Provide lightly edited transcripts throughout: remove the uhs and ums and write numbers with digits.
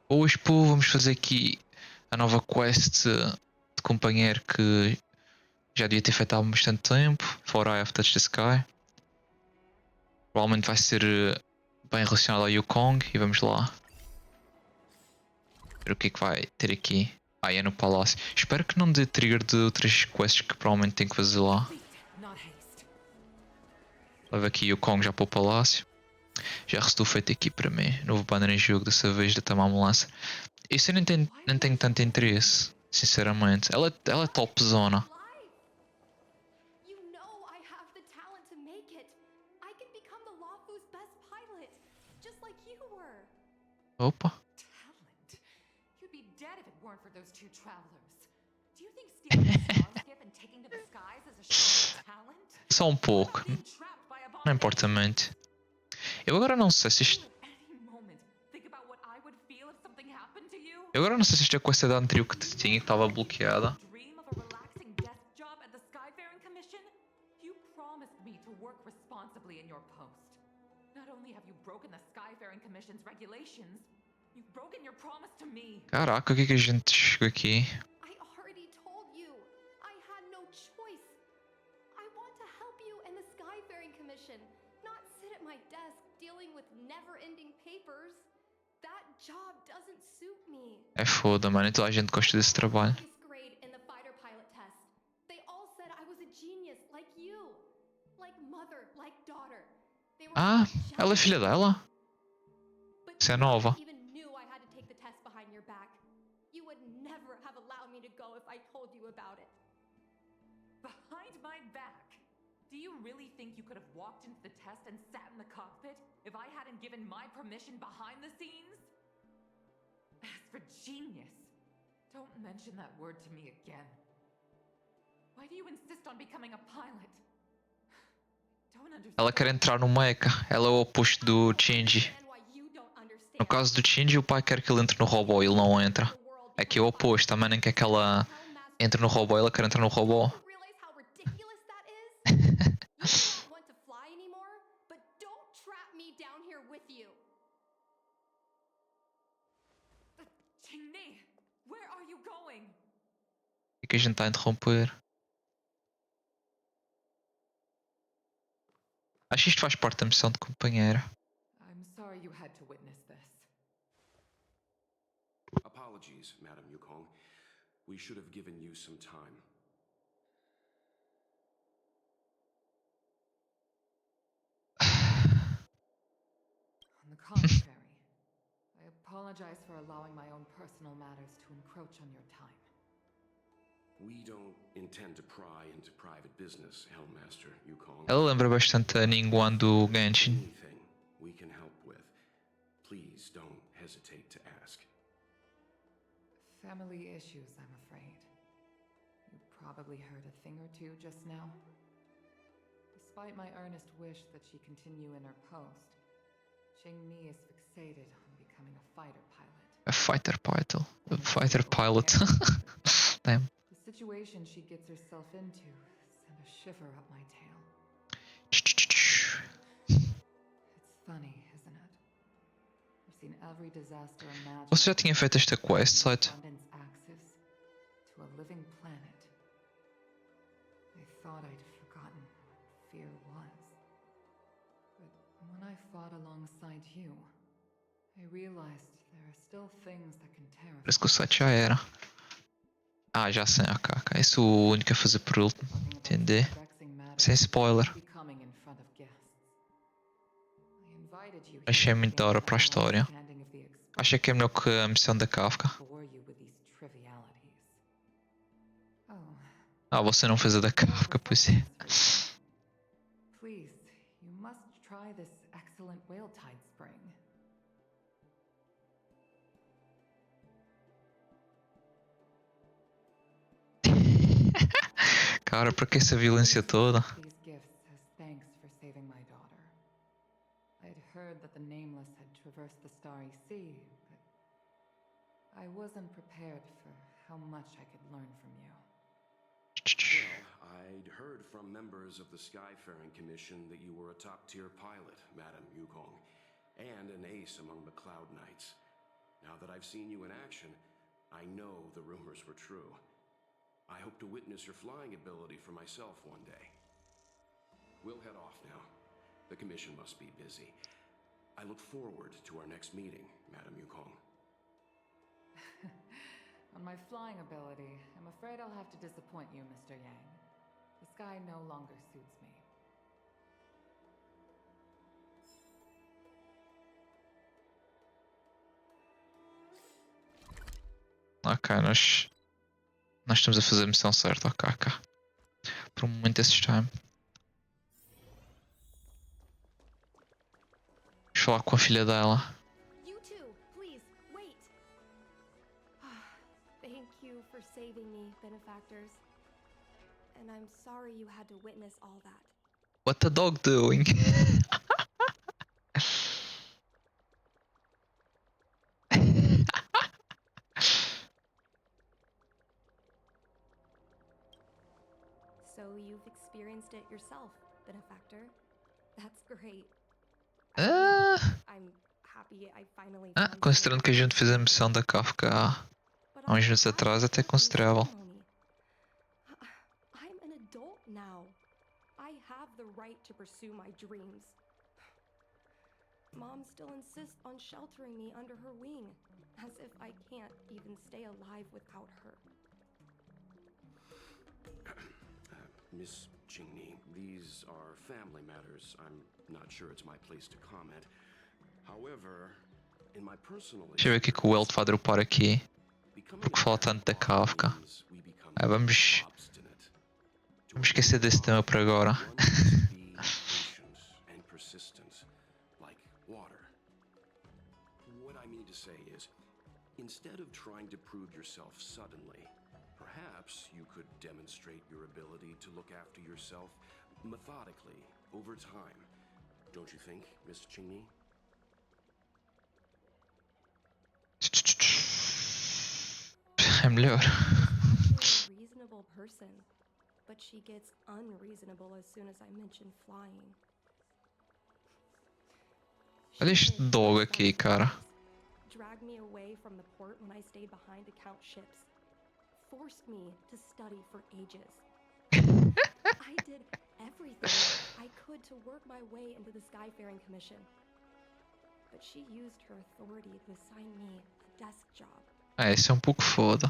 Hoje, pô, vamos fazer aqui a nova quest de companheiro que já devia ter feito há bastante tempo. For I Have Touched the Sky. Provavelmente vai ser bem relacionado ao Yukong. E vamos lá ver o que é que vai ter aqui. Ah, é no palácio. Espero que não dê trigger de outras quests que provavelmente tenho que fazer lá. Leva aqui Yukong já para o palácio. Já restou feito aqui para mim. Novo banner em jogo, dessa vez da Tamam Lança. Isso eu nem tenho tanto interesse, sinceramente. Ela é top zona. Opa. Só um pouco. Não importa muito. Eu agora não sei se isto. Eu agora não sei se isto é com essa da anterior que te tinha que estava bloqueada. Caraca, o que é que a gente chegou aqui? É foda, mano. Então a gente gosta desse trabalho. Ah, ela é filha dela? Isso é nova. Behind my back? Do you really think you could have walked into the test and sat in the cockpit if I hadn't given my permission behind the scenes? As for genius, don't mention that word to me again. Why do you insist on becoming a pilot? Don't understand. Ela quer entrar no mecha. Ela é o oposto do Shinji. No caso do Shinji, o pai quer que ele entre no robô e ele não entra. Aqui é o oposto. A nem quer que ela entre no robô, ela quer entrar no robô. O que a gente está a interromper? Acho que isto faz parte da missão de companheiro. I'm sorry you had to witness this. Apologies, Madam Yukong. We should have given you some time. On the contrary, I apologize for allowing my own personal matters to encroach on your time. We don't intend to pry into private business, Helmmaster Yukong. Ela lembra bastante a Ningguang do Genshin. Anything we can help with, please don't hesitate to ask. Family issues, I'm afraid. You probably heard a thing or two just now. Despite my earnest wish that she continue in her post, Qingmi is fixated on becoming a fighter pilot. A fighter pilot. A fighter pilot. Damn. The situation she gets herself into sent a shiver up my tail. It's funny, isn't it? I've seen every disaster imagined. Você já tinha feito esta quest, site? Axis to a living planet. I thought I'd forgotten what fear was. But when I fought alongside you, I realized there are still things that can terrify. Parece que o site já era. Ah, já sei, ok. Isso o único a fazer por último. Entender? Sem spoiler. Achei muito da hora para a história. Achei que é melhor que a missão da Kafka. Ah, você não fez a da Kafka, pois é. Please, you must try this excellent whale tide spring. Cara, por que essa violência toda? These gifts as thanks for saving my daughter. I'd heard that the Nameless had traversed the starry sea, but I wasn't prepared for how much I could learn from you. Well, I'd heard from members of the Skyfaring Commission that you were a top-tier pilot, Madam Yukong, and an ace among the Cloud Knights. Now that I've seen you in action, I know the rumors were true. I hope to witness your flying ability for myself one day. We'll head off now. The commission must be busy. I look forward to our next meeting, Madam Yukong. On my flying ability, I'm afraid I'll have to disappoint you, Mr. Yang. The sky no longer suits me. Ok, nós estamos a fazer a missão certa, ok, ok. Por um momento assustei-me. Vamos falar com a filha dela. You too, please, wait. Thank you for saving me, benefactors. And I'm sorry you had to witness all that. What the dog doing? So you've experienced it yourself, benefactor. That's great. I'm happy I finally found Considerando que a gente fez a missão da Kafka há uns meses atrás, até considerável. I'm an adult now. I have the right to pursue my dreams. Mom still insists on sheltering me under her wing, as if I can't even stay alive without her. Miss Qingni, these are family matters. I'm not sure it's my place to comment. However, in my personal Deixa eu ver o que o Welt vai dropar aqui. Porque fala tanto da Kafka. Vamos esquecer desse tema por agora. What I mean to say is, instead of trying to prove yourself suddenly, perhaps you could demonstrate your ability to look after yourself methodically over time. Don't you think, Miss Qingni? É melhor. She's actually a reasonable person, but she gets unreasonable as soon as I mention flying. Olha este dog aqui, cara. Dragged me away from the port when I stayed behind to count ships. Forced me to study for ages. I did everything I could to work my way into the Skyfaring Commission. But she used her authority to assign me a desk job. Esse é um pouco foda.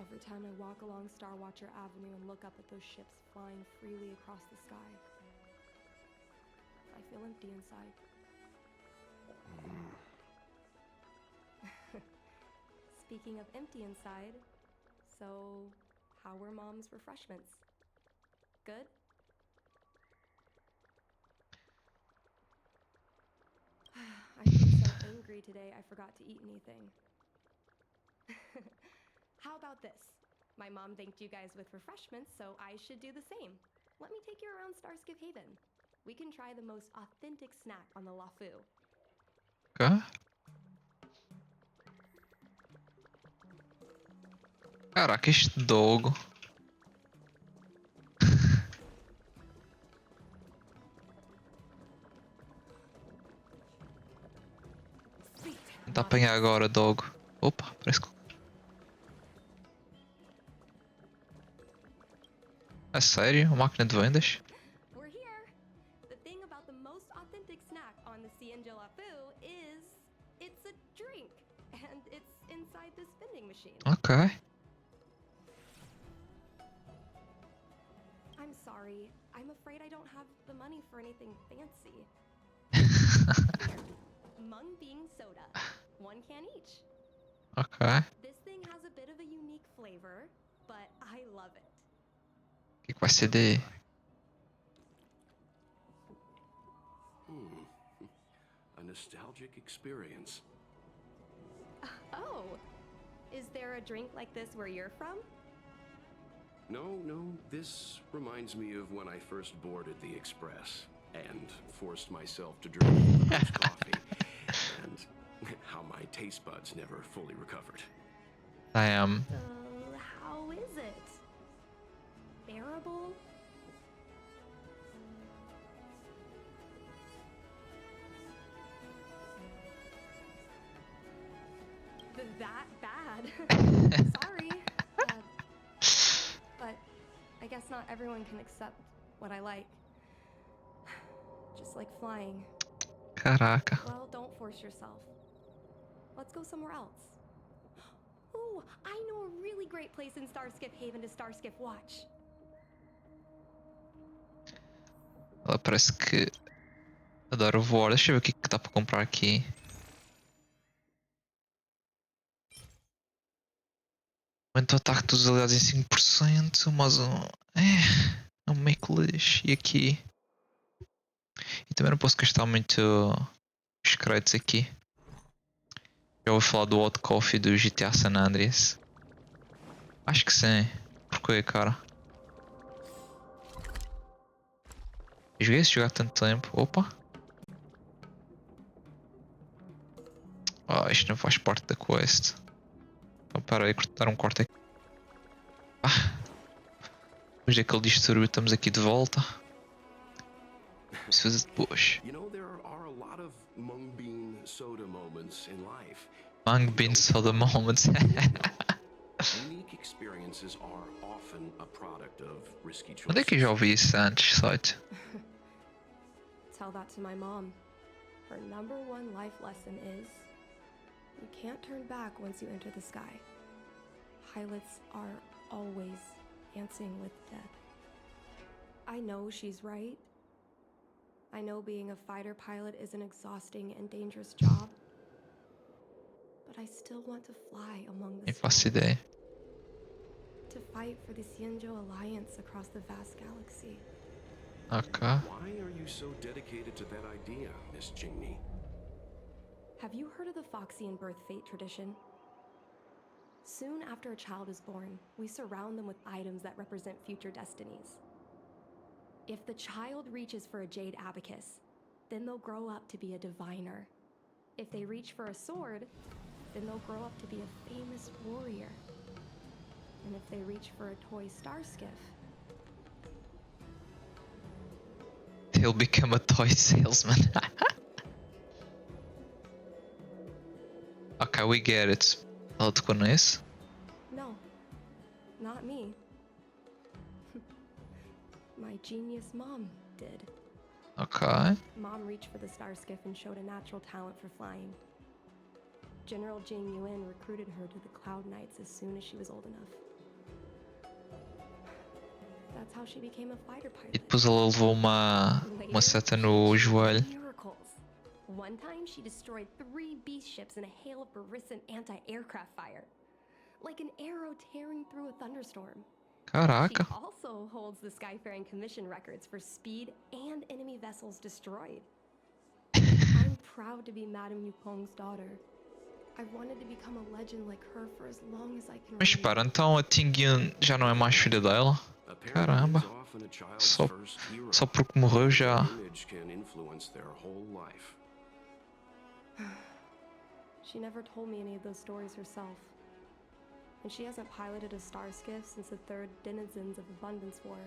Every time I walk along Star Watcher Avenue and look up at those ships flying freely across the sky, I feel empty inside. Speaking of empty inside, so how were Mom's refreshments? Good? I've been so angry today I forgot to eat anything. How about this? My mom thanked you guys with refreshments, so I should do the same. Let me take you around Starskip Haven. We can try the most authentic snack on the Lafu. Ok. Caraca, este dog. Tentar apanhar agora, dog. Opa, parece que... É sério? Uma máquina de vendas? We're here. The thing about the most authentic snack on the CNJ Lafu is it's a drink, and it's inside this vending machine. Ok. I'm sorry. I'm afraid I don't have the money for anything fancy. Mung Bean soda. 1 can each. Ok. This thing has a bit of a unique flavor, but I love it. O que vai ser de... A nostalgic experience. Oh, is there a drink like this where you're from? No, this reminds me of when I first boarded the Express and forced myself to drink Yukong's coffee, and how my taste buds never fully recovered. Damn. How is it? Bearable? that bad. Sorry. But I guess not everyone can accept what I like. Just like flying. Caraca. Well, don't force yourself. Let's go somewhere else. Oh, I know a really great place in Starskip Haven to Starskip watch. Ela parece que adora voar. Deixa eu ver o que é que dá para comprar aqui. Aumenta o ataque dos aliados em 5%, mas é um meio que lixo. E aqui? E também não posso gastar muito os créditos aqui. Já ouvi falar do Hot Coffee do GTA San Andreas. Acho que sim. Porquê, cara? Eu joguei esse jogo há tanto tempo. Opa! Ah, isto não faz parte da quest. Então, para aí, dar um corte aqui. Ah! Depois daquele distúrbio, estamos aqui de volta. Vamos fazer depois. You know, there are a lot of mung bean soda moments in life. Mung bean soda moments. Unique experiences are often a product of risky choices. Onde é que eu já ouvi isso antes, site? Tell that to my mom. Her number one life lesson is you can't turn back once you enter the sky. Pilots are always dancing with death. I know she's right. I know being a fighter pilot is an exhausting and dangerous job. But I still want to fly among the Nem faço stars. ideia. To fight for the Xianzhou Alliance across the vast galaxy. Ok. Why are you so dedicated to that idea, Miss Jingni? Have you heard of the Foxian birth fate tradition? Soon after a child is born, we surround them with items that represent future destinies. If the child reaches for a jade abacus, then they'll grow up to be a diviner. If they reach for a sword, then they'll grow up to be a famous warrior. And if they reach for a toy star skiff, He'll become a toy salesman. Ok, we get it. Ela tocou nisso? no, not me. My genius mom did. Ok. Mom reached for the star skiff and showed a natural talent for flying. General Jing Yuan recruited her to the Cloud Knights as soon as she was old enough. That's how she became a fighter E pilot. depois ela levou uma seta no joelho. Miracles. One time she destroyed 3 beast ships in a hail of Barisan anti-aircraft fire. Like an arrow tearing through a thunderstorm. Caraca. She also holds the Skyfaring Commission records for speed and enemy vessels destroyed. I'm proud to be Madame Yukong's daughter. I've wanted to become a legend like her for as long as I can Mas remember. espera, então a Tingyun já não é mais filha dela? Caramba. Apparently, it's often a child's Só, first hero. só porque morreu já. Their image can influence their whole life. She never told me any of those stories herself. And she hasn't piloted a star skiff since the 3rd Denizens of Abundance War.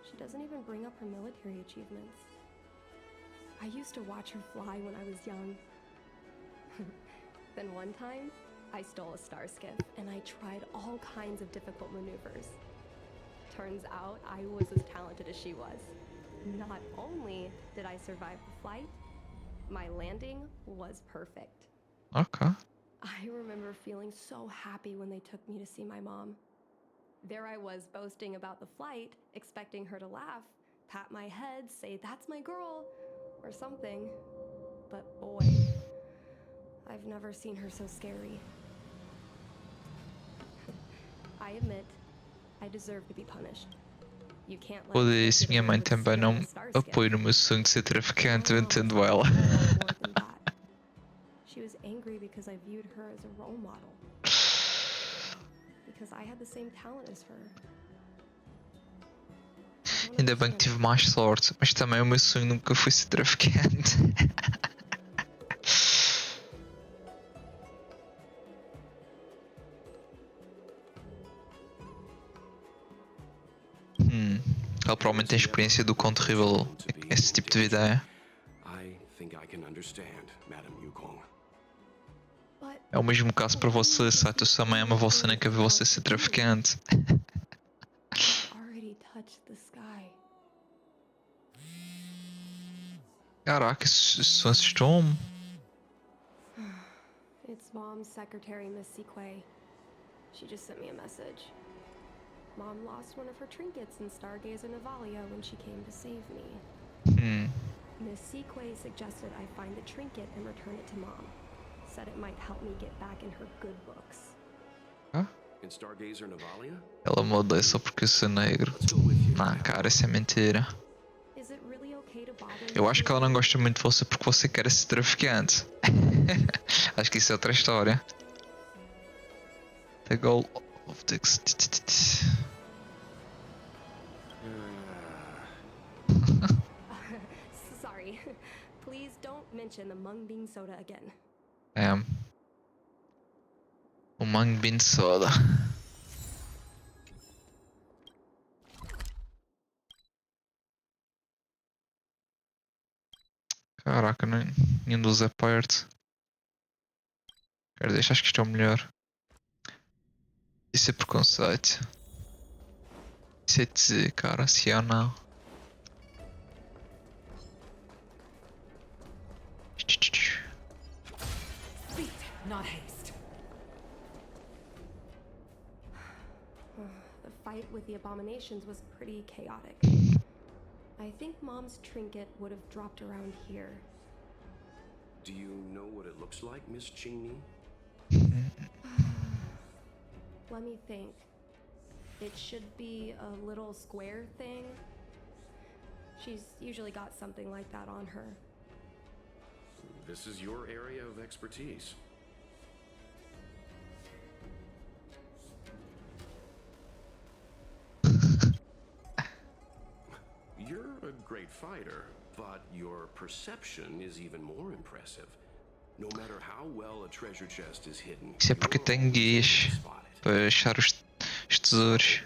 She doesn't even bring up her military achievements. I used to watch her fly when I was young. Then one time, I stole a star skiff and I tried all kinds of difficult maneuvers. Turns out I was as talented as she was. Not only did I survive the flight, my landing was perfect. Ok. I remember feeling so happy when they took me to see my mom. There I was boasting about the flight, expecting her to laugh, pat my head, say, "That's my girl," or something. But boy, I've never seen her so scary. I admit, I deserve to be punished. You can't let Foda a kid isso, get minha away mãe with também stealing não a star skiff. apoia no meu sonho de ser traficante, eu My mom entendo was ela. more than that. She was angry because I viewed her as a role model. Because I had the same talent as her. I don't Ainda bem que understand. tive mais sorte, mas também o meu sonho nunca foi ser traficante. Ela provavelmente tem experiência do quão terrível esse tipo de vida é. I think I can understand, Madame Yukong. But É o mesmo caso para você, Saito. Sua mãe ama você, nem quer ver você ser traficante. I've already touched the sky. Caraca, isso assustou-me. It's Mom's secretary, Miss Sequay. She just sent me a message. Mom lost one of her trinkets in Stargazer Navalia when she came to save me. Miss Sequay suggested I find the trinket and return it to Mom. Said it might help me get back in her good books. Ah? In Stargazer Navalia? Ela me odeia só porque eu sou negro. Let's go with you. Não, cara, isso é mentira. Is it really okay to bother Eu you acho que ela não today? gosta muito de você porque você quer ser traficante. Acho que isso é outra história. The goal of the... Sorry. Please don't mention the mung bean soda again. É. O Mung Bean Soda. Caraca, nenhum dos é perto. Quero deixar, acho que isto é o melhor. Isso é preconceito. Isso é dizer, cara, se é ou não. Speed, not haste. The fight with the abominations was pretty chaotic. I think Mom's trinket would have dropped around here. Do you know what it looks like, Miss Cheney? Let me think. It should be a little square thing. She's usually got something like that on her. This is your area of expertise. You're a great fighter, but your perception is even more impressive. No matter how well a treasure chest is hidden, Isso é porque you're tenho always able guias to spot it. para achar os tesouros.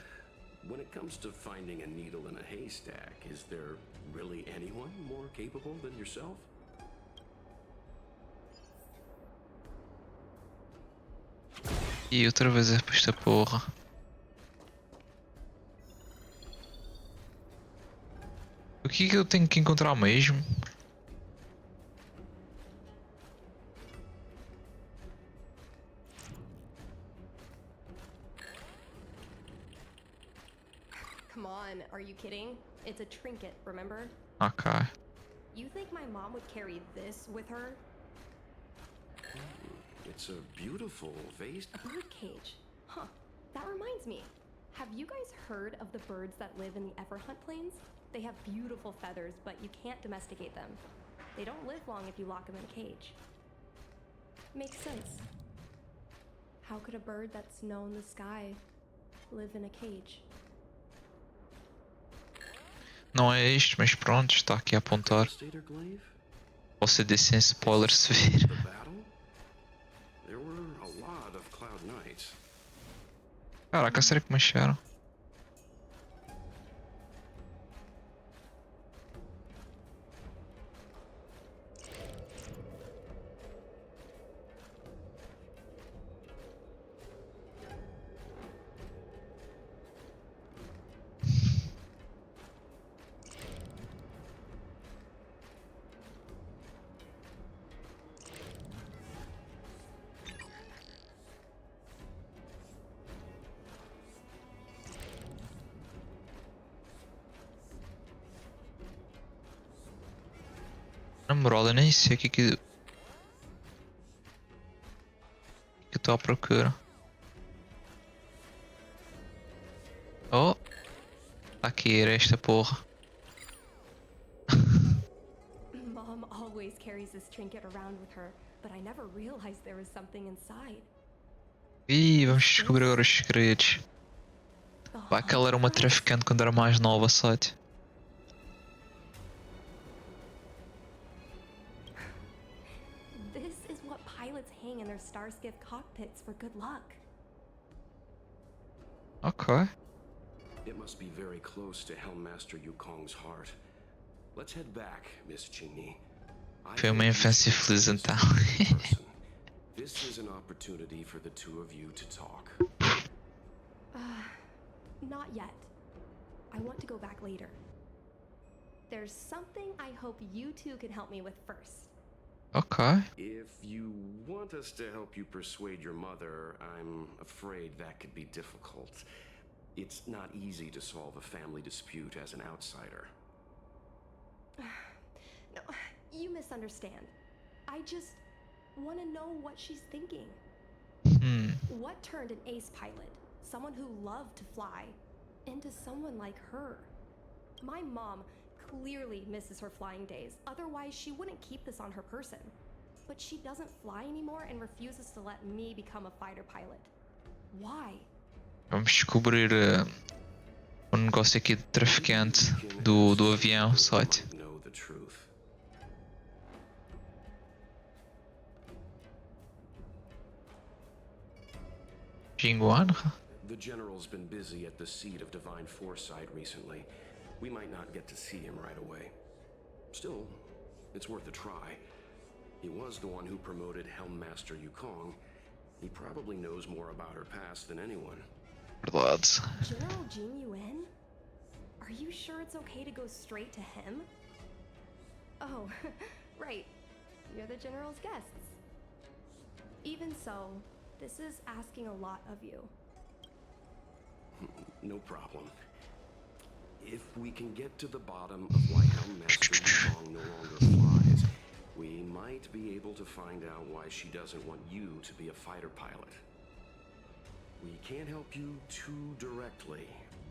When it comes to finding a needle in a haystack, is there really anyone more capable than yourself? E outra vez é para esta porra. O que é que eu tenho que encontrar mesmo? Come on, are you kidding? It's a trinket, remember? Ok. You think my mom would carry this with her? It's a beautiful vase. A bird cage. Huh. That reminds me. Have you guys heard of the birds that live in the Everhunt Plains? They have beautiful feathers, but you can't domesticate them. They don't live long if you lock them in a cage. Makes sense. How could a bird that's known the sky live in a cage? Não é isto, mas pronto, está aqui a apontar. Devastator glaive? Você disse sem spoilers se vir. The battle? There were a lot of Cloud Knights. Caraca, será que me acharam? Na moral, eu nem sei o que eu estou à procura. Oh! Tá aqui, era esta porra. Mom always carries this trinket around with her, but I never realized there was something inside. Ih, vamos descobrir agora os segredos. The Vai que ela era uma Honkai? traficante quando era mais nova, site. This is what pilots hang in their Starskiff cockpits for good luck. Ok. It must be very close to Helmmaster Yukong's heart. Let's head back, Miss Cheney. Foi uma infância feliz então. This is an opportunity for the two of you to talk. Not yet. I want to go back later. There's something I hope you two can help me with first. Ok. If you want us to help you persuade your mother, I'm afraid that could be difficult. It's not easy to solve a family dispute as an outsider. No, you misunderstand. I just want to know what she's thinking. What turned an ace pilot, someone who loved to fly, into someone like her? My mom clearly misses her flying days, otherwise she wouldn't keep this on her person. But she doesn't fly anymore and refuses to let me become a fighter pilot. Why? Vamos descobrir negócio aqui de traficante do avião, site. Know the truth. Jinguan? The General's been busy at the seat of Divine Foresight recently. We might not get to see him right away. Still, it's worth a try. He was the one who promoted Helmmaster Yukong. He probably knows more about her past than anyone. Verdade. General Jing Yuan? Are you sure it's okay to go straight to him? Oh, right. You're the General's guests. Even so, this is asking a lot of you. No problem. If we can get to the bottom of why Helmmaster Yukong no longer flies, we might be able to find out why she doesn't want you to be a fighter pilot. We can't help you too directly,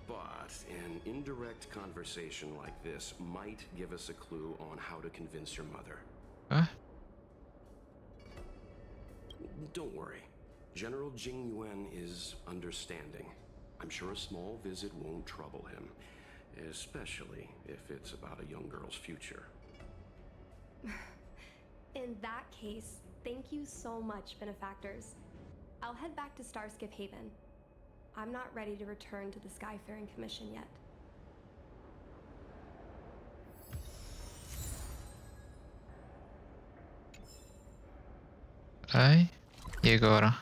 but an indirect conversation like this might give us a clue on how to convince your mother. Huh? Don't worry. General Jing Yuan is understanding. I'm sure a small visit won't trouble him, especially if it's about a young girl's future. In that case, thank you so much, benefactors. I'll head back to Starskip Haven. I'm not ready to return to the Skyfaring Commission yet. Ai. E agora?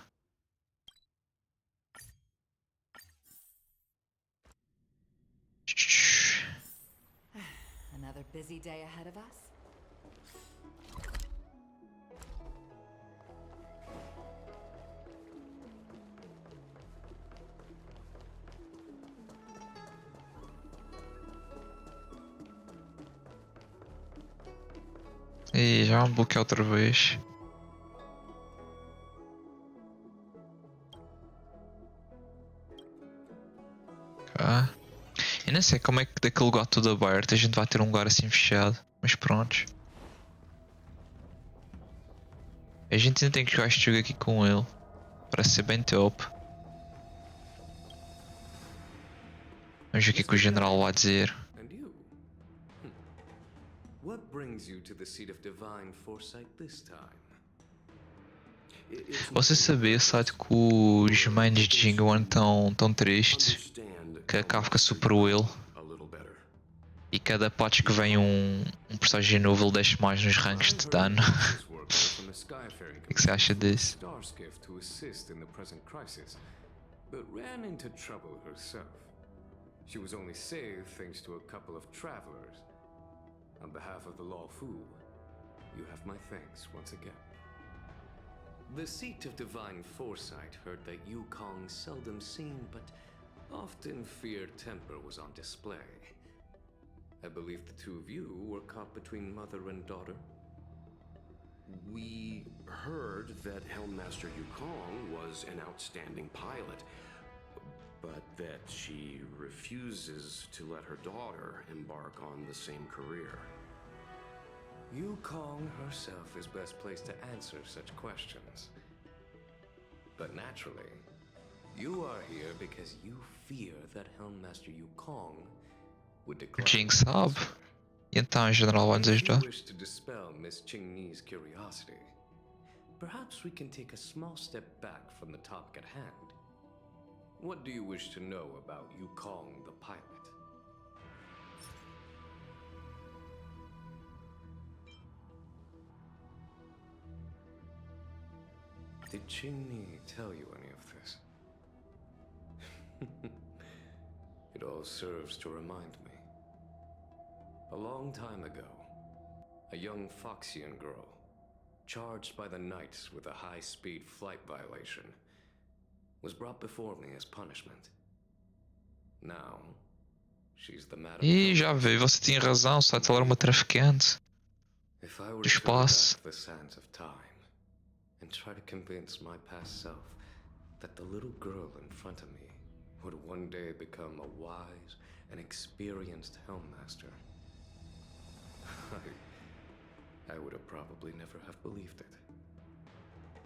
Another busy day ahead of us? E já vamos bloquear outra vez. Cá. Eu nem sei como é que daquele lugar todo aberto a gente vai ter um lugar assim fechado. Mas pronto. A gente ainda tem que jogar este jogo aqui com ele. Parece ser bem top. Vamos ver o que é que o general vai dizer. And you? What brings you to the seat of divine foresight this time? Você sabia, sabe, que os manos de Jinguan estão tristes? Que a Kafka superou ele. E cada patch que vem um personagem novo ele deixa mais nos ranks de dano. O que você acha disso? To assist in the present crisis, but ran into trouble herself. She was only saved thanks to a couple of travelers. On behalf of the Law Fu, you have my thanks once again. The seat of divine foresight heard that Yukong seldom seen, but often feared temper was on display. I believe the two of you were caught between mother and daughter. We heard that Helmmaster Yukong was an outstanding pilot, but that she refuses to let her daughter embark on the same career. Yukong herself is best placed to answer such questions. But naturally, you are here because you fear that Helmmaster Yukong would decline. Jing sabe. E então a general vai nos If you ajudar. wish to dispel Miss Qingni's curiosity, perhaps we can take a small step back from the topic at hand. What do you wish to know about Yukong the pilot? Did Chinny tell you any of this? It all serves to remind me. A long time ago, a young Foxian girl, charged by the Knights with a high-speed flight violation, was brought before me as punishment. Now, she's the Madam E já Hellmaster. veio, você tinha razão, só ela era uma traficante If I were do to turn espaço. back the sands of time and try to convince my past self that the little girl in front of me would one day become a wise and experienced Helmmaster, I would have probably never have believed it.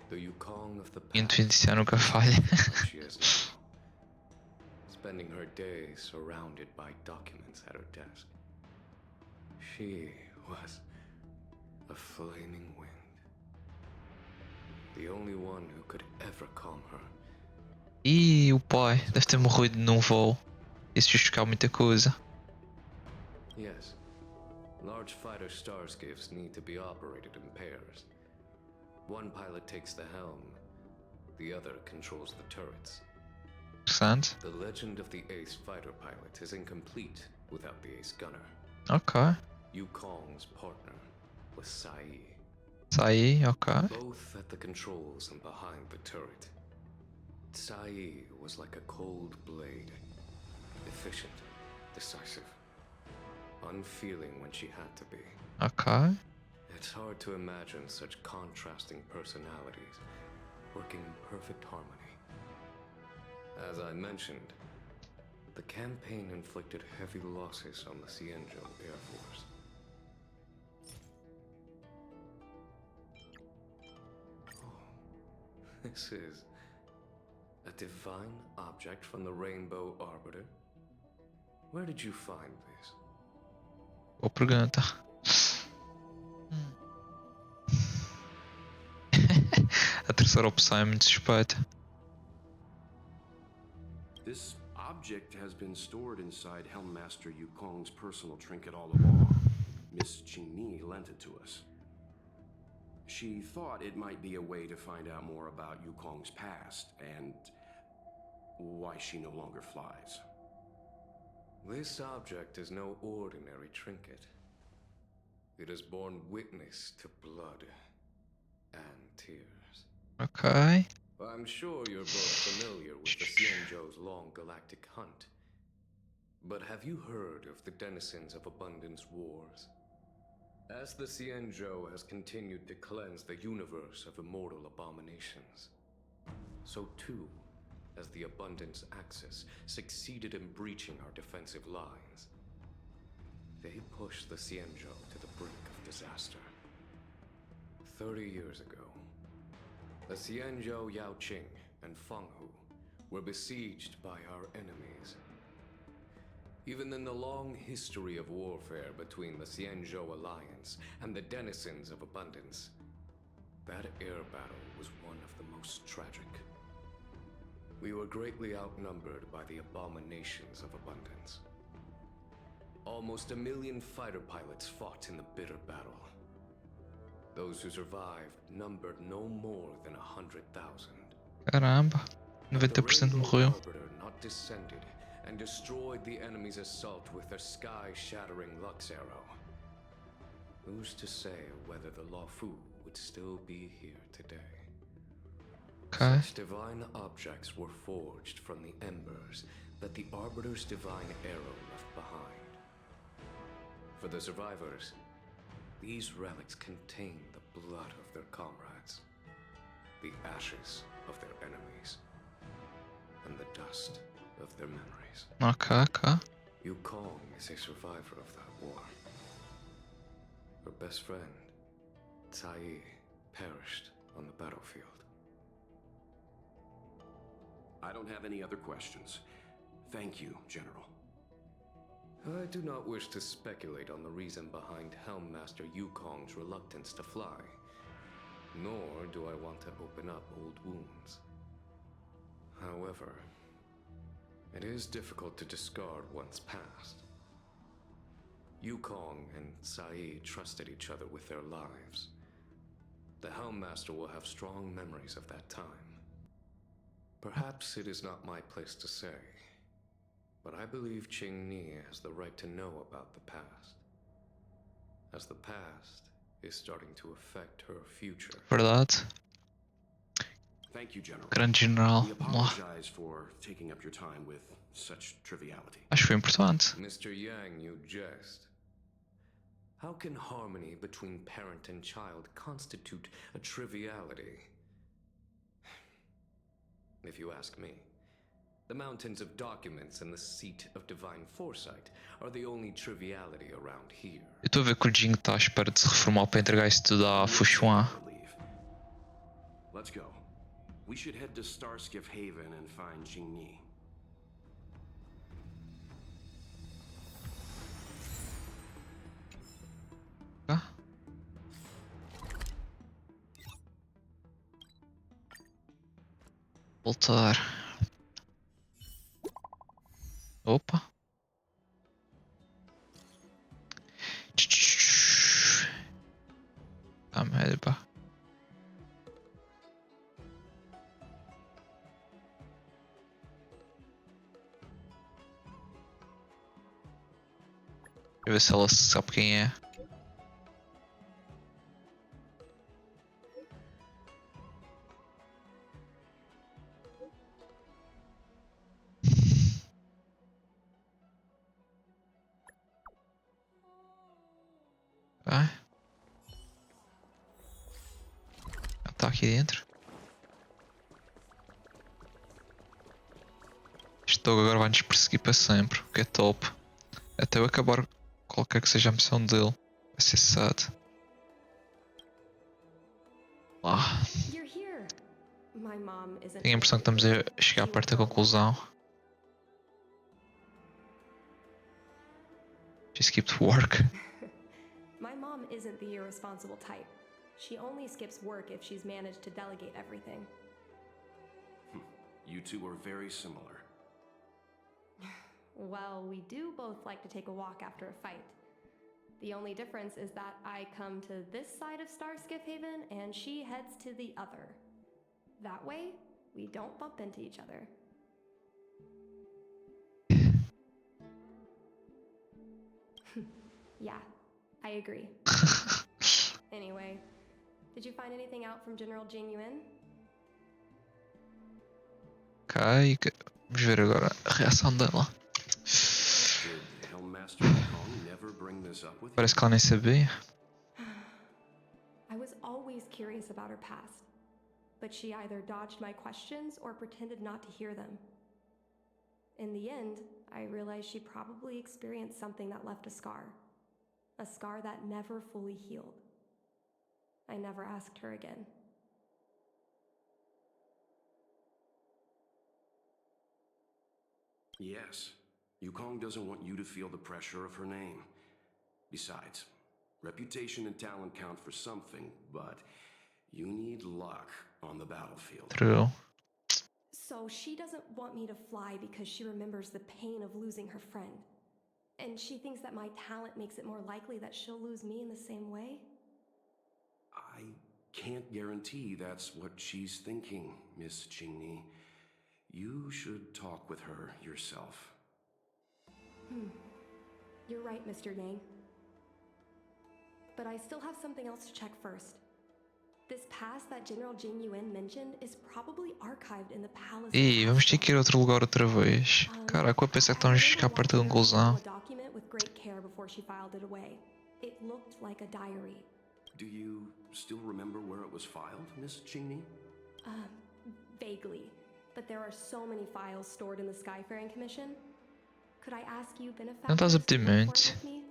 The Yukong of the past Intuição nunca falha. like she is now, spending her days surrounded by documents at her desk. She was a flaming wind, the only one who could ever calm her. E o pai deve ter morrido num voo. Isso justifica muita coisa. Yes, large fighter starscapes need to be operated in pairs. One pilot takes the helm, the other controls the turrets. Interessante. The legend of the ace fighter pilot is incomplete without the ace gunner. Ok. Yukong's partner was Sai, Isso aí, ok. both at the controls and behind the turret. Sai was like a cold blade, efficient, decisive, unfeeling when she had to be. Ok. It's hard to imagine such contrasting personalities working in perfect harmony. As I mentioned, the campaign inflicted heavy losses on the Cienjo Air Force. Oh, this is a divine object from the Rainbow Arbiter. Where did you find this? Boa pergunta. A terceira opção é muito suspeita. This object has been stored inside Helmmaster Yukong's personal trinket all along. Miss Qingni lent it to us. She thought it might be a way to find out more about Yukong's past and why she no longer flies. This object is no ordinary trinket. It has borne witness to blood and tears. Ok. I'm sure you're both familiar with the Cienjo's long galactic hunt. But have you heard of the denizens of Abundance Wars? As the Cienjo has continued to cleanse the universe of immortal abominations, so too has the Abundance Axis succeeded in breaching our defensive lines. They pushed the Cienjo to the brink of disaster. 30 years ago, the Cienjo Yaoqing and Fenghu were besieged by our enemies. Even in the long history of warfare between the Cienjo Alliance and the denizens of Abundance, that air battle was one of the most tragic. We were greatly outnumbered by the abominations of Abundance. Almost 1 million fighter pilots fought in the bitter battle. Those who survived numbered no more than 100,000. Caramba. But the 90% Rainbow morreu. Arbiter not descended and destroyed the enemy's assault with their sky-shattering Lux Arrow. Who's to say whether the Luofu would still be here today? Ok. Such divine objects were forged from the embers that the Arbiter's divine arrow left behind. For the survivors, these relics contain the blood of their comrades, the ashes of their enemies, and the dust of their memories. Ok, ok. Yukong is a survivor of that war. Her best friend, Tai, perished on the battlefield. I don't have any other questions. Thank you, General. I do not wish to speculate on the reason behind Helmmaster Yukong's reluctance to fly, nor do I want to open up old wounds. However, it is difficult to discard one's past. Yukong and Sai trusted each other with their lives. the Helmmaster will have strong memories of that time. Perhaps it is not my place to say, but I believe Qingni has the right to know about the past, as the past is starting to affect her future. Verdade. Thank you, General. Grande general. We apologize for taking up your time with such triviality. Acho que foi importante. Mr. Yang, you jest. How can harmony between parent and child constitute a triviality? If you ask me, the mountains of documents and the seat of divine foresight are the only triviality around here. Eu estou a ver que o Jing está à espera de se reformar para entregar isso tudo à Fushuan. Let's go. We should head to Starskiff Haven and find Jingni. Tá? Voltar. Opa. Merhaba. Deixa eu ver se ela sabe quem é. Vai. Ela tá aqui dentro. Este doge agora vai nos perseguir para sempre, o que é top. Até eu acabar qualquer que seja a missão dele. Vai ser sad. Lá. You're here. My mom isn't. Tenho a impressão que estamos a chegar perto da conclusão. She skipped work. My mom isn't the irresponsible type. She only skips work if she's managed to delegate everything. You two are very similar. Well, we do both like to take a walk after a fight. The only difference is that I come to this side of Starskiff Haven and she heads to the other. That way, we don't bump into each other. Yeah, I agree. Anyway, did you find anything out from General Jing Yuan? Ok, vamos ver agora a reação dela. Did Helmmaster Yukong never bring this up with you? Parece que ela nem sabia. I was always curious about her past, but she either dodged my questions or pretended not to hear them. In the end, I realized she probably experienced something that left a scar that never fully healed. I never asked her again. Yes. Yukong doesn't want you to feel the pressure of her name. Besides, reputation and talent count for something, but you need luck on the battlefield. True. So she doesn't want me to fly because she remembers the pain of losing her friend. And she thinks that my talent makes it more likely that she'll lose me in the same way? I can't guarantee that's what she's thinking, Miss Qingni. You should talk with her yourself. You're right, Mr. Yang. But I still have something else to check first. This past that General Jing Yuan mentioned is probably archived in the palace. Ih, vamos ter que ir a outro lugar outra vez. Caraca, eu pensei que estamos a chegar perto da conclusão. A document with great care before she filed it away. It looked like a diary. Do you still remember where it was filed, Miss Qingni? Vaguely. But there are so many files stored in the Skyfaring Commission. Could I ask you, benefactor, Não estás a to pedir report muito. with me?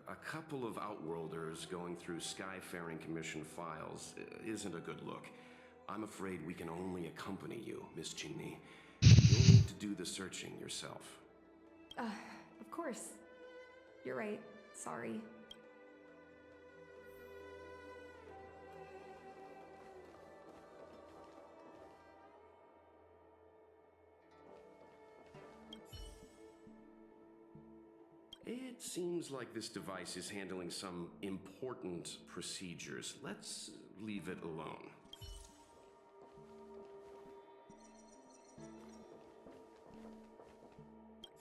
A couple of outworlders going through Skyfaring Commission files isn't a good look. I'm afraid we can only accompany you, Miss Qingni. You'll need to do the searching yourself. Of course. You're right. Sorry. It seems like this device is handling some important procedures. Let's leave it alone.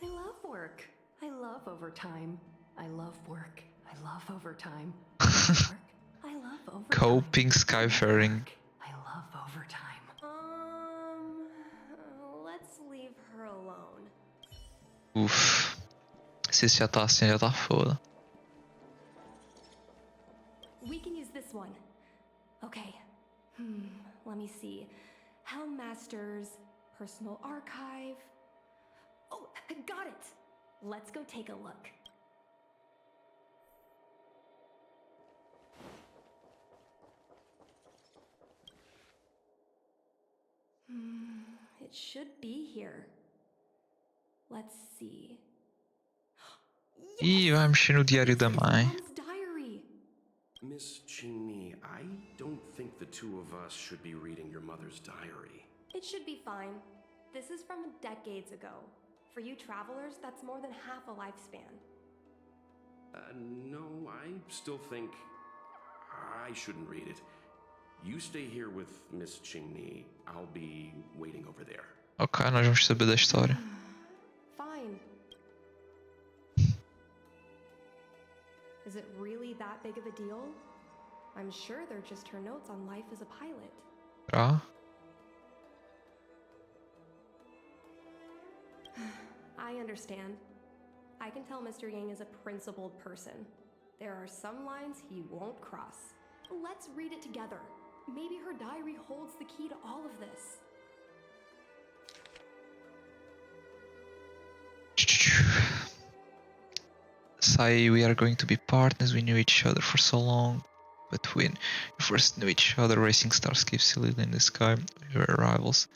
I love work. I love overtime. I love work. I love overtime. I love work. I love overtime. Coping skyfaring. I love overtime. Let's leave her alone. Uf. Se isso já tá assim, já tá foda. We can use this one. Okay. Let me see. Helmmaster's personal archive. Oh, got it. Let's go take a look. It should be here. Let's see. Ih, vai mexer no diário da mãe. Mom's diary. Miss Chingni, I don't think the two of us should be reading your mother's diary. It should be fine. This is from decades ago. For you travelers, that's more than half a lifespan. No, I still think I shouldn't read it. You stay here with Miss Chingni. I'll be waiting over there. Ok, nós vamos saber da história. Fine. Is it really that big of a deal? I'm sure they're just her notes on life as a pilot. Será? I understand. I can tell Mr. Yang is a principled person. There are some lines he won't cross. Let's read it together. Maybe her diary holds the key to all of this. Say we are going to be partners. We knew each other for so long, but when we first knew each other, racing stars keep silhouetted in the sky. We were rivals.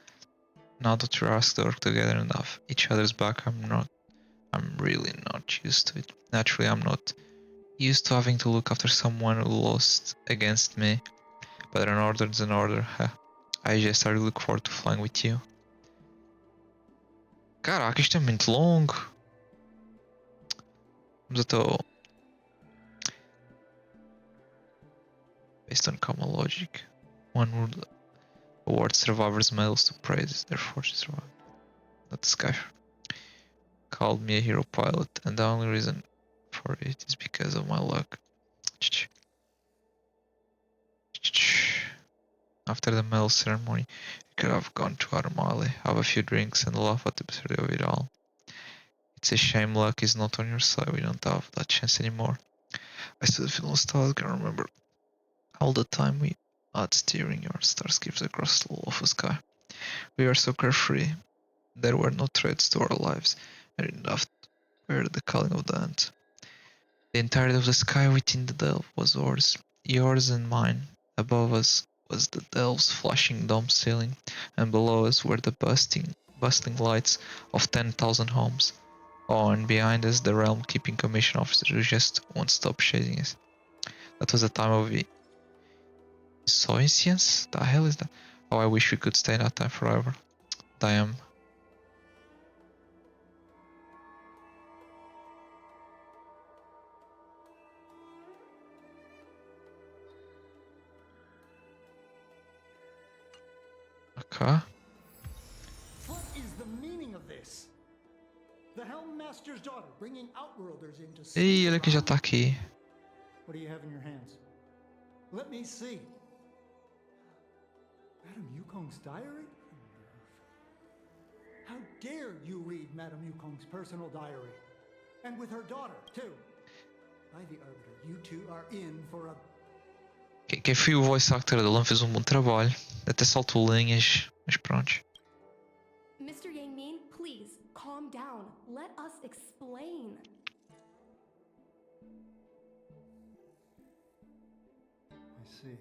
Now that we're asked to work together and have each other's back, I'm really not used to it. Naturally, I'm not used to having to look after someone who lost against me. But an order is an order. Huh. I just started to look forward to flying with you. Caraca, isto é muito longo. Vamos até o... Based on common logic, one would award survivors medals to praise their fortune survived. Not the sky called me a hero pilot, and the only reason for it is because of my luck. After the medal ceremony, we could have gone to Armale, have a few drinks, and laugh at the absurdity of it all. It's a shame luck is not on your side. We don't have that chance anymore. I still feel nostalgic and remember all the time we had steering your starships across the awful sky. We were so carefree. There were no threats to our lives, and we didn't have to fear the calling of the ant. The entirety of the sky within the delve was yours and mine. Above us was the delve's flashing dome ceiling, and below us were the bustling lights of 10,000 homes. Oh, and behind us the realm-keeping commission officer who just won't stop chasing us. That was a time of insouciance? The hell is that? Oh, I wish we could stay in that time forever. Damn. Okay. What is the meaning of this? The Helmmaster's daughter bringing Outworlders into Ei, olha que já tá aqui. What do you have in your hands? Let me see. Madame Yukong's diary? How dare you read Madame Yukong's personal diary? And with her daughter, too. By the Arbiter, you two are in for a... Quem foi o voice actor dele não fez um bom trabalho. Até saltou linhas, mas pronto. Mr. Yang Min, please, calm down. Let us explain. I see.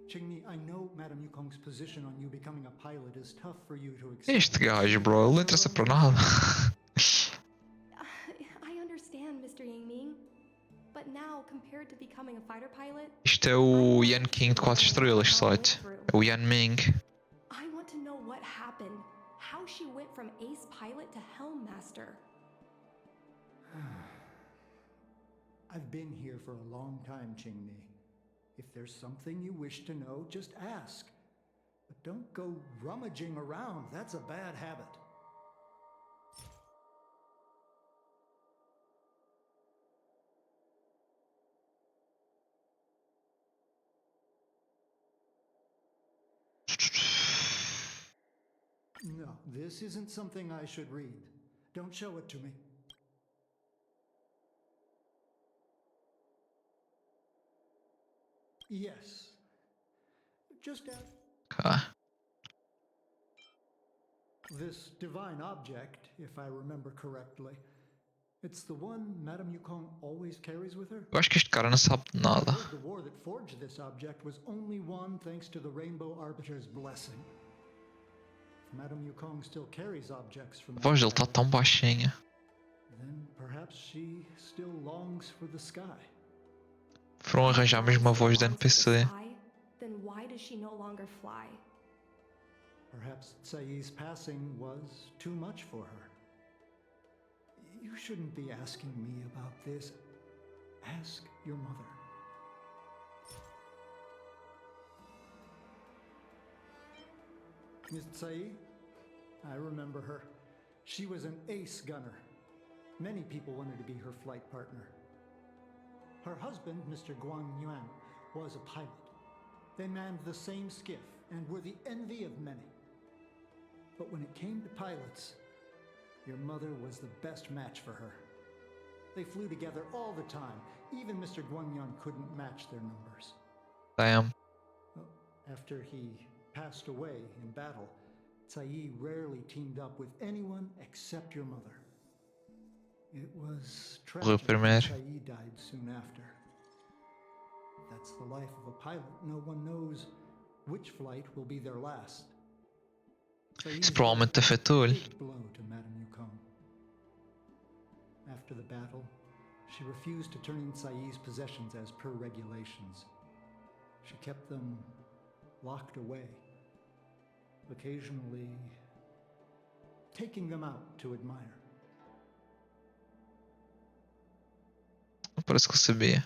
Qingni, I know Madame Yukong's position on you becoming a pilot is tough for you to accept. Este gajo, bro, ele não interessa para nada. I understand, Mr. Yang Ming. But now, compared to becoming a fighter pilot, Isto é o Yan King de 4 estrelas, site. É o Yan Ming. I want to know what happened. How she went from ace pilot to helm master. I've been here for a long time, Qingmi. If there's something you wish to know, just ask. But don't go rummaging around. That's a bad habit. No, this isn't something I should read. Don't show it to me. Yes. Just ask. Okay. This divine object, if I remember correctly, it's the one Madame Yukong always carries with her? Eu acho que este cara não sabe de nada. I heard the war that forged this object was only won thanks to the Rainbow Arbiter's blessing. If Madame Yukong still carries objects from A voz dele that está tão baixinha. then perhaps she still longs for the sky. Foram arranjar mesmo uma voz de NPC. Then why does she no longer fly? Perhaps Tsai's passing was too much for her. You shouldn't be asking me about this. Ask your mother. Miss Tsai? I remember her. She was an ace gunner. Many people wanted to be her flight partner. Her husband, Mr. Guang Yuan, was a pilot. They manned the same skiff and were the envy of many. But when it came to pilots, your mother was the best match for her. They flew together all the time. Even Mr. Guangyuan couldn't match their numbers. Damn. After he passed away in battle, Tsai rarely teamed up with anyone except your mother. It was tragic that Tsai died soon after. That's the life of a pilot. No one knows which flight will be their last. Isso provavelmente afetou-lhe. Big blow to Madame Yukong. After the battle, she refused to turn in Tsai's possessions as per regulations. She kept them locked away, occasionally taking them out to admire. Parece que eu sabia.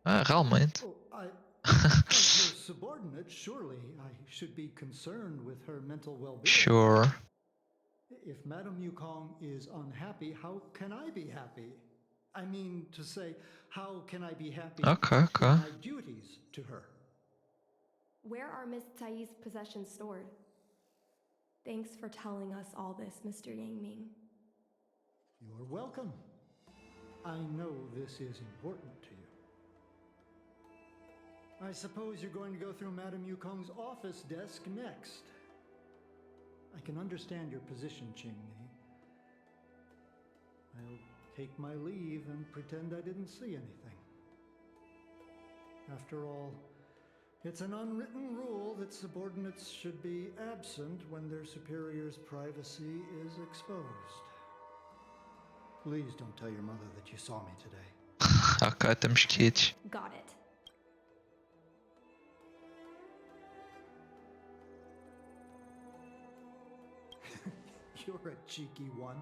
Ah, realmente. As her subordinate, surely I should be concerned with her mental well-being. Sure. If Madame Yukong is unhappy, how can I be happy? I mean to say, how can I be happy Okay. with my duties to her? Where are Miss Tsai's possessions stored? Thanks for telling us all this, Mr. Yangming. You're welcome. I know this is important to you. I suppose you're going to go through Madame Yukong's office desk next. I can understand your position, Qingmi. I'll take my leave and pretend I didn't see anything. After all, it's an unwritten rule that subordinates should be absent when their superior's privacy is exposed. Please don't tell your mother that you saw me today. Ok, estamos quietos. Got it. You're a cheeky one.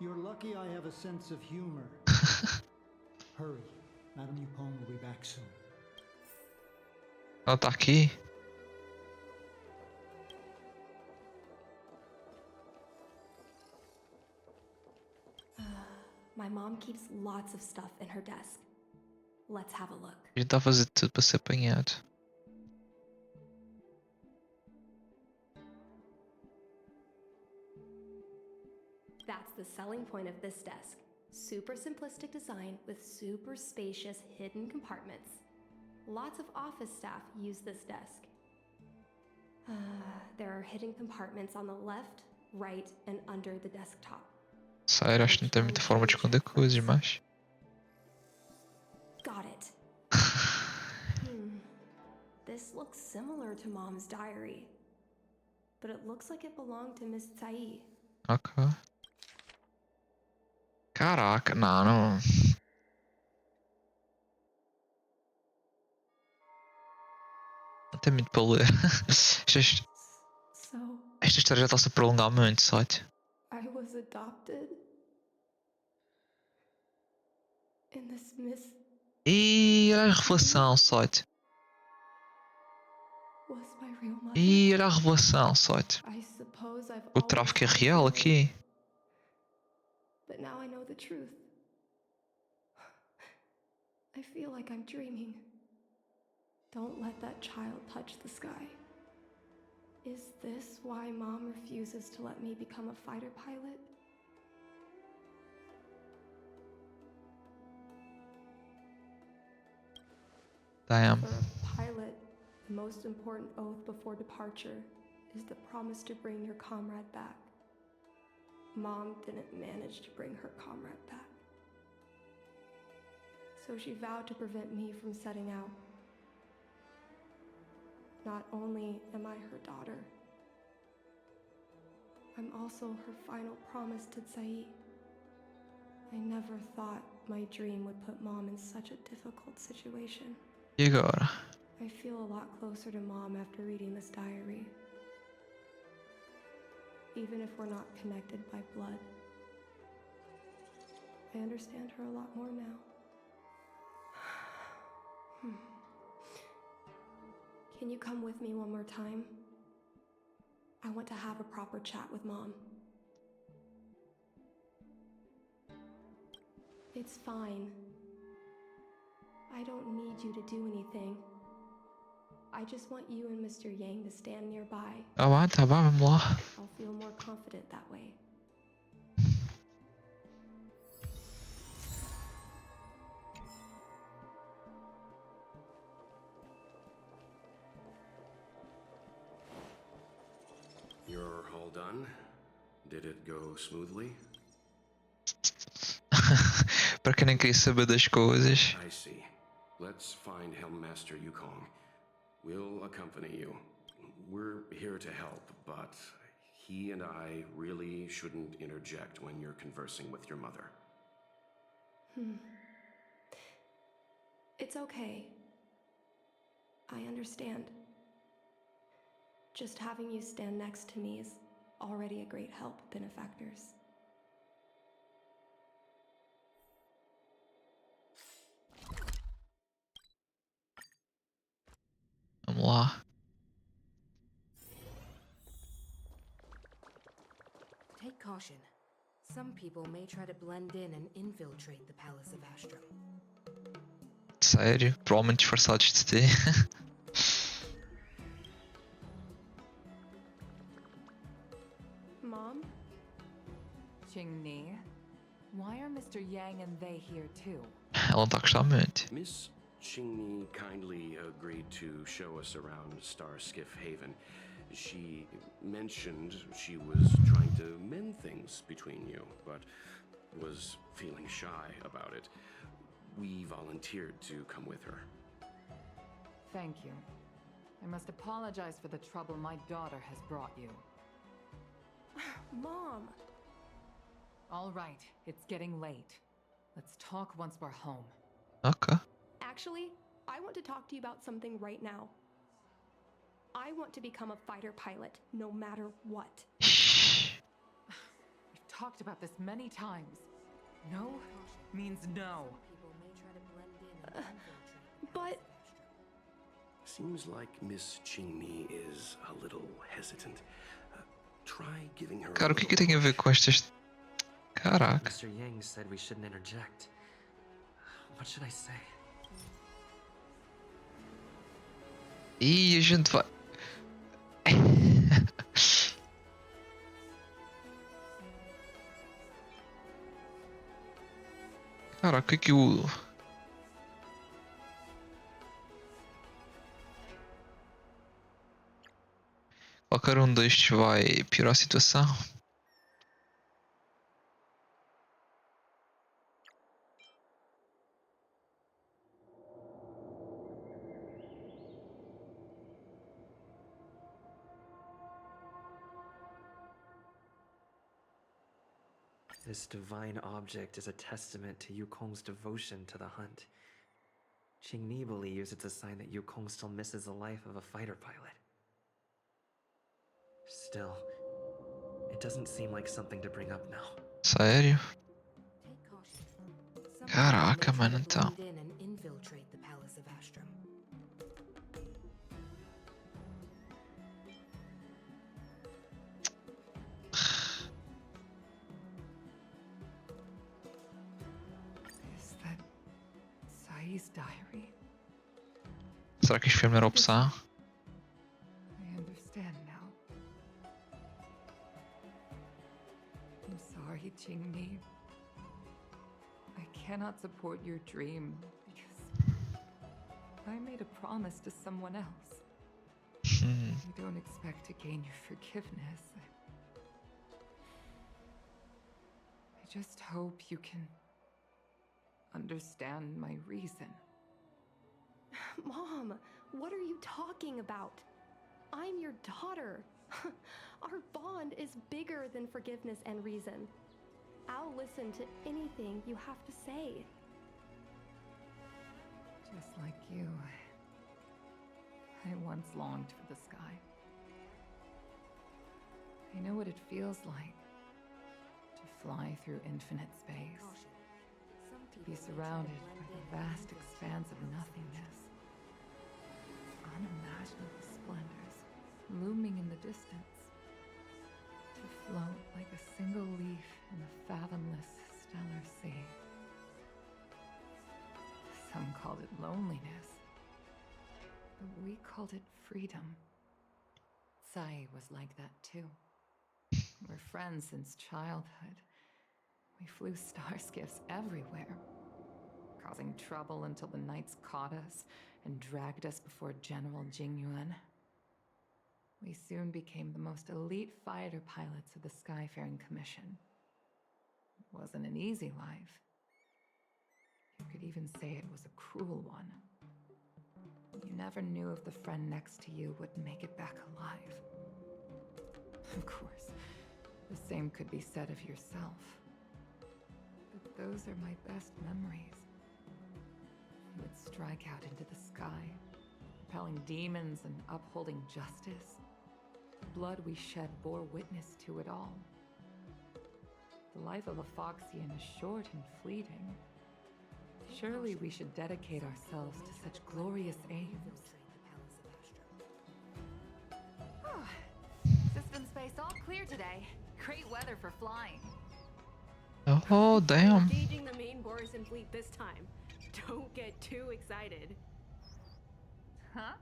You're lucky I have a sense of humor. Hurry. Madame Yukong will be back soon. Ela está aqui. My mom keeps lots of stuff in her desk. Let's have a look. A gente está a fazer tudo para ser apanhado. That's the selling point of this desk. Super simplistic design with super spacious hidden compartments. Lots of office staff use this desk. There are hidden compartments on the left, right, and under the desktop. Sério, acho que não tem muita forma de esconder coisas, mas. Got it. This looks similar to Mom's diary, but it looks like it belonged to Miss Tsai. Ok. Caraca, não. Não tem muito para ler. So, Esta história já está-se a prolongar muito, sabe? I was adopted? in this miss E olha a revelação, site. was my real mother. E olha a revelação, site. I suppose I've O always tráfico é had a real feeling, aqui. but now I know the truth. I feel like I'm dreaming. Don't let that child touch the sky. Is this why Mom refuses to let me become a fighter pilot? Damn. For a pilot, the most important oath before departure is the promise to bring your comrade back. Mom didn't manage to bring her comrade back. So she vowed to prevent me from setting out. Not only am I her daughter, I'm also her final promise to Tsai. I never thought my dream would put Mom in such a difficult situation. E agora? I feel a lot closer to Mom after reading this diary. Even if we're not connected by blood, I understand her a lot more now. Can you come with me one more time? I want to have a proper chat with Mom. It's fine. I don't need you to do anything. I just want you and Mr. Yang to stand nearby. Ah, bem, tá bem, vamos lá. I'll feel more confident that way. You're all done? Did it go smoothly? Para quem nem queria saber das coisas. I see. Let's find Helmmaster Yukong. We'll accompany you. We're here to help, but he and I really shouldn't interject when you're conversing with your mother. It's okay. I understand. Just having you stand next to me is already a great help, benefactors. Vamos lá. Take caution. Some people may try to blend in and infiltrate the Palace of Astro. Sério? Provavelmente disfarçados de ti. Mom? Qingni, why are Mr. Yang and they here too? Ela não está a gostar muito. Miss Qingni kindly agreed to show us around Star Skiff Haven. She mentioned she was trying to mend things between you, but was feeling shy about it. We volunteered to come with her. Thank you. I must apologize for the trouble my daughter has brought you. Mom! All right, it's getting late. Let's talk once we're home. Ok. Actually, I want to talk to you about something right now. I want to become a fighter pilot, no matter what. We've talked about this many times. No means no. People may try to blend in and infiltrate. But Seems like Miss Qingni is a little hesitant. Try giving her Cara, o que tem a ver com estas... Caraca. Mr. Yang said we shouldn't interject. What should I say? Ih, a gente vai... Caraca, o que é que o... Qualquer um destes vai piorar a situação. This divine object is a testament to Yukong's devotion to the hunt. Qingni believes it's a sign that Yukong still misses the life of a fighter pilot. Still, it doesn't seem like something to bring up now. Sério? Take caution. Some Caraca, may try mano, to então. blend in and infiltrate the Palace of Astrum. Is that Sai's diary? Será que isto foi a melhor opção? I understand now. I'm sorry, Jingmi. I cannot support your dream because I made a promise to someone else. I don't expect to gain your forgiveness. I just hope you can understand my reason. Mom, what are you talking about? I'm your daughter. Our bond is bigger than forgiveness and reason. I'll listen to anything you have to say. Just like you, I once longed for the sky. I know what it feels like to fly through infinite space, to be surrounded by the vast expanse of nothingness, unimaginable splendors looming in the distance, to float like a single leaf in the fathomless stellar sea. Some called it loneliness, but we called it freedom. Sai was like that too. We're friends since childhood. We flew star skiffs everywhere, causing trouble until the knights caught us and dragged us before General Jingyuan. We soon became the most elite fighter pilots of the Skyfaring Commission. It wasn't an easy life. You could even say it was a cruel one. You never knew if the friend next to you would make it back alive. Of course, the same could be said of yourself. But those are my best memories. You would strike out into the sky, repelling demons and upholding justice. The blood we shed bore witness to it all. The life of a Foxian is short and fleeting. Surely we should dedicate ourselves to such glorious aims. System space all clear today. Great weather for flying. Oh, damn. Engaging the main Borison fleet this time. Don't get too excited. Huh?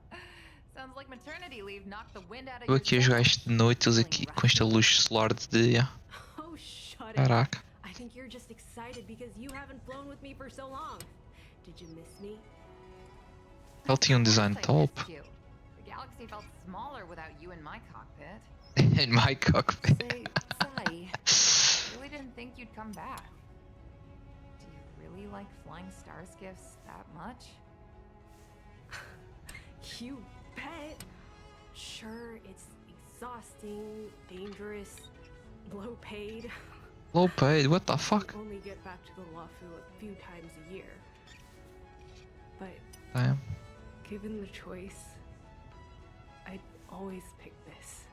Sounds like maternity leave knocked the wind out of Eu your aqui a jogar isto de noite, eles aqui com esta luz solar de dia. Oh, shut it. Caraca. I think you're just excited because you haven't flown with me for so long. Did you miss me? Ele tinha um design I top. missed you. The galaxy felt smaller without you in my cockpit. In my cockpit. Say, Sai, really didn't think you'd come back. Do you really like flying star skiffs that much? You bet. Sure, it's exhausting, dangerous, low paid. Low paid, what the fuck? I only get back to the Lafu a few times a year. But Damn. given the choice, I'd always pick this.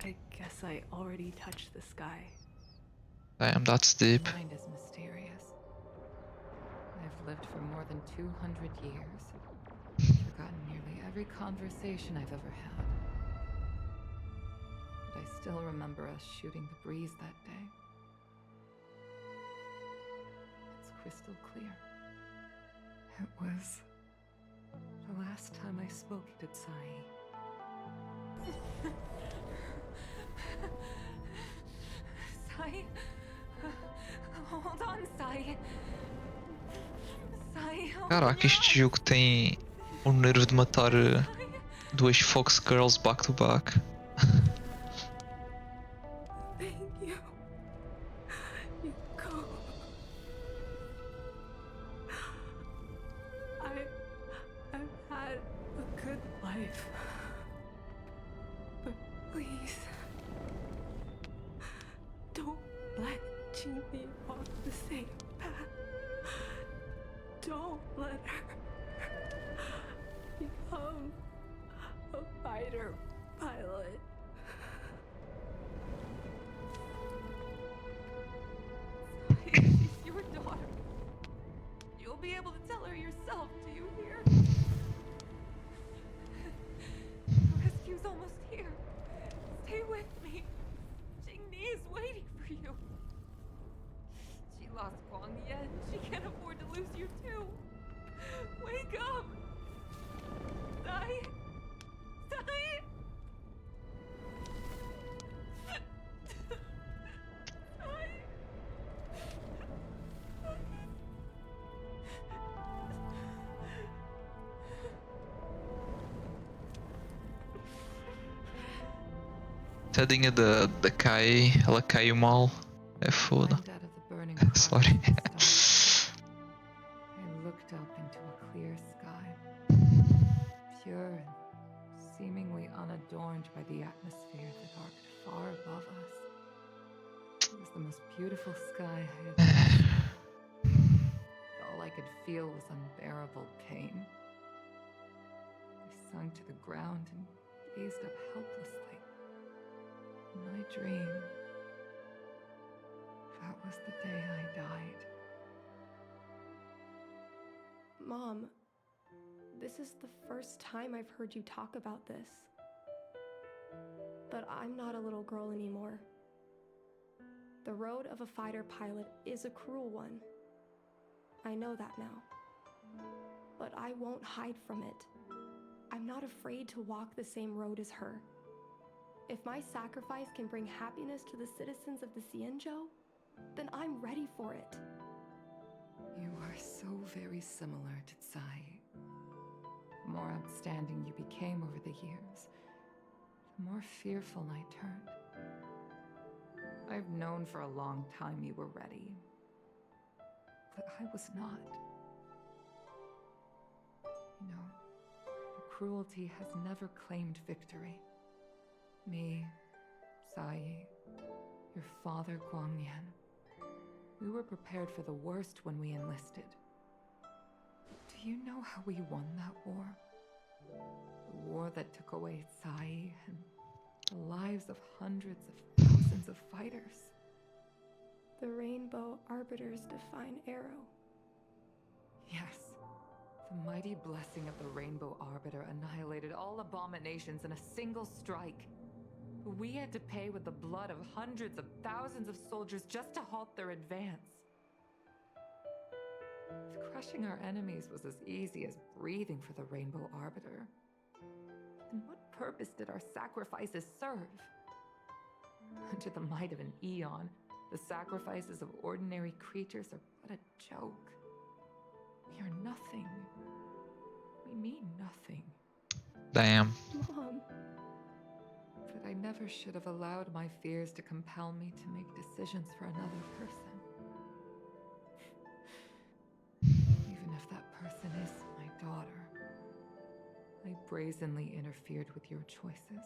I guess I already touched the sky. Damn, that's deep. Mind is mysterious. I've lived for more than 200 years. Forgotten nearly every conversation I've ever had. But I still remember us shooting the breeze that day. It's crystal clear. It was the last time I spoke to Sai. Sai? Hold on, Sai. Sai, Caraca, este jogo tem o nervo de matar duas Fox Girls back to back. Thank you. Yukong. I've had a good life. But please, don't let Jingmi walk the same path. Don't let her become a fighter pilot. She's your daughter. Wake up! Sai! Sai! Tadinha da Kai, ela caiu mal. É foda. Climbed out of the burning car Sorry. and started. I looked up into a clear sky, pure and seemingly unadorned by the atmosphere that arced far above us. It was the most beautiful sky I had ever seen. All I could feel was unbearable pain. I sunk to the ground and gazed up helplessly. And I dreamed that was the day I died. Mom, this is the first time I've heard you talk about this. But I'm not a little girl anymore. The road of a fighter pilot is a cruel one. I know that now. But I won't hide from it. I'm not afraid to walk the same road as her. If my sacrifice can bring happiness to the citizens of the Xianzhou, then I'm ready for it. You are so very similar to Tsai. The more outstanding you became over the years, the more fearful I turned. I've known for a long time you were ready, but I was not. You know, the cruelty has never claimed victory. Me, Sai, your father Guangyan. We were prepared for the worst when we enlisted. Do you know how we won that war? The war that took away Sai and the lives of hundreds of thousands of fighters. The Rainbow Arbiter's divine arrow. Yes. The mighty blessing of the Rainbow Arbiter annihilated all abominations in a single strike. We had to pay with the blood of hundreds of thousands of soldiers just to halt their advance. If crushing our enemies was as easy as breathing for the Rainbow Arbiter, then what purpose did our sacrifices serve? Under the might of an eon, the sacrifices of ordinary creatures are but a joke. We are nothing. We mean nothing. Damn. Mom. But I never should have allowed my fears to compel me to make decisions for another person. Even if that person is my daughter, I brazenly interfered with your choices.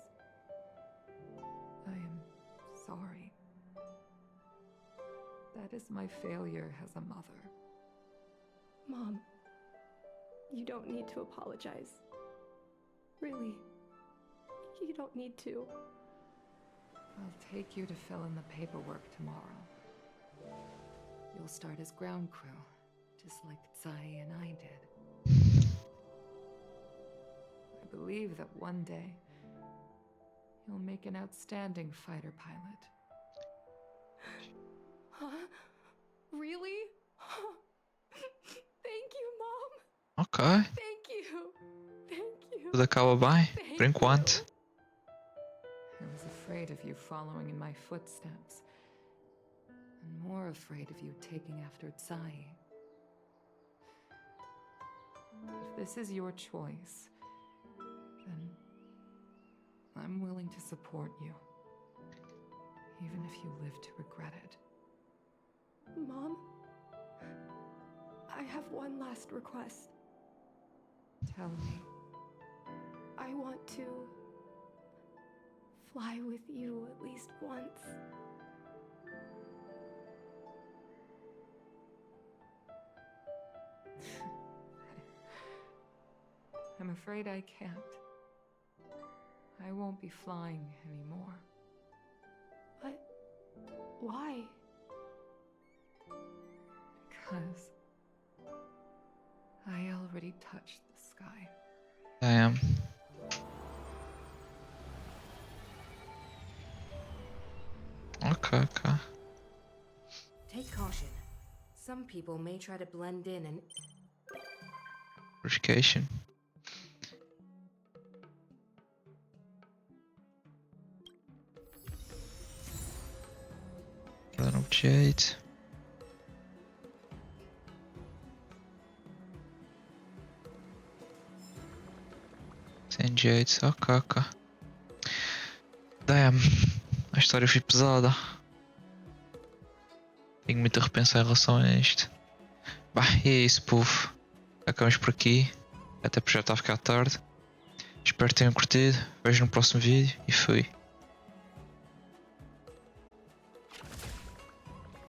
I am sorry. That is my failure as a mother. Mom, you don't need to apologize. Really, you don't need to. I'll take you to fill in the paperwork tomorrow. You'll start as ground crew, just like Tsai and I did. I believe that one day, you'll make an outstanding fighter pilot. Huh? Really? Thank you, Mom. Ok. Thank you. Thank you. Tudo acaba bem. Thank Por enquanto. I was afraid of you following in my footsteps, and more afraid of you taking after Tsai. If this is your choice, then I'm willing to support you, even if you live to regret it. Mom, I have one last request. Tell me. I want to fly with you at least once. I'm afraid I can't. I won't be flying anymore. But why? Because I already touched the sky. Damn. Ok. Take caution. Some people may try to blend in and Purification. Guardar um jeito. Sem jeito, ok. Damn, a história foi pesada. Tenho muito a repensar em relação a isto. Bah, e é isso, povo. Acabamos por aqui. Até porque já está a ficar tarde. Espero que tenham curtido. Vejo no próximo vídeo e fui.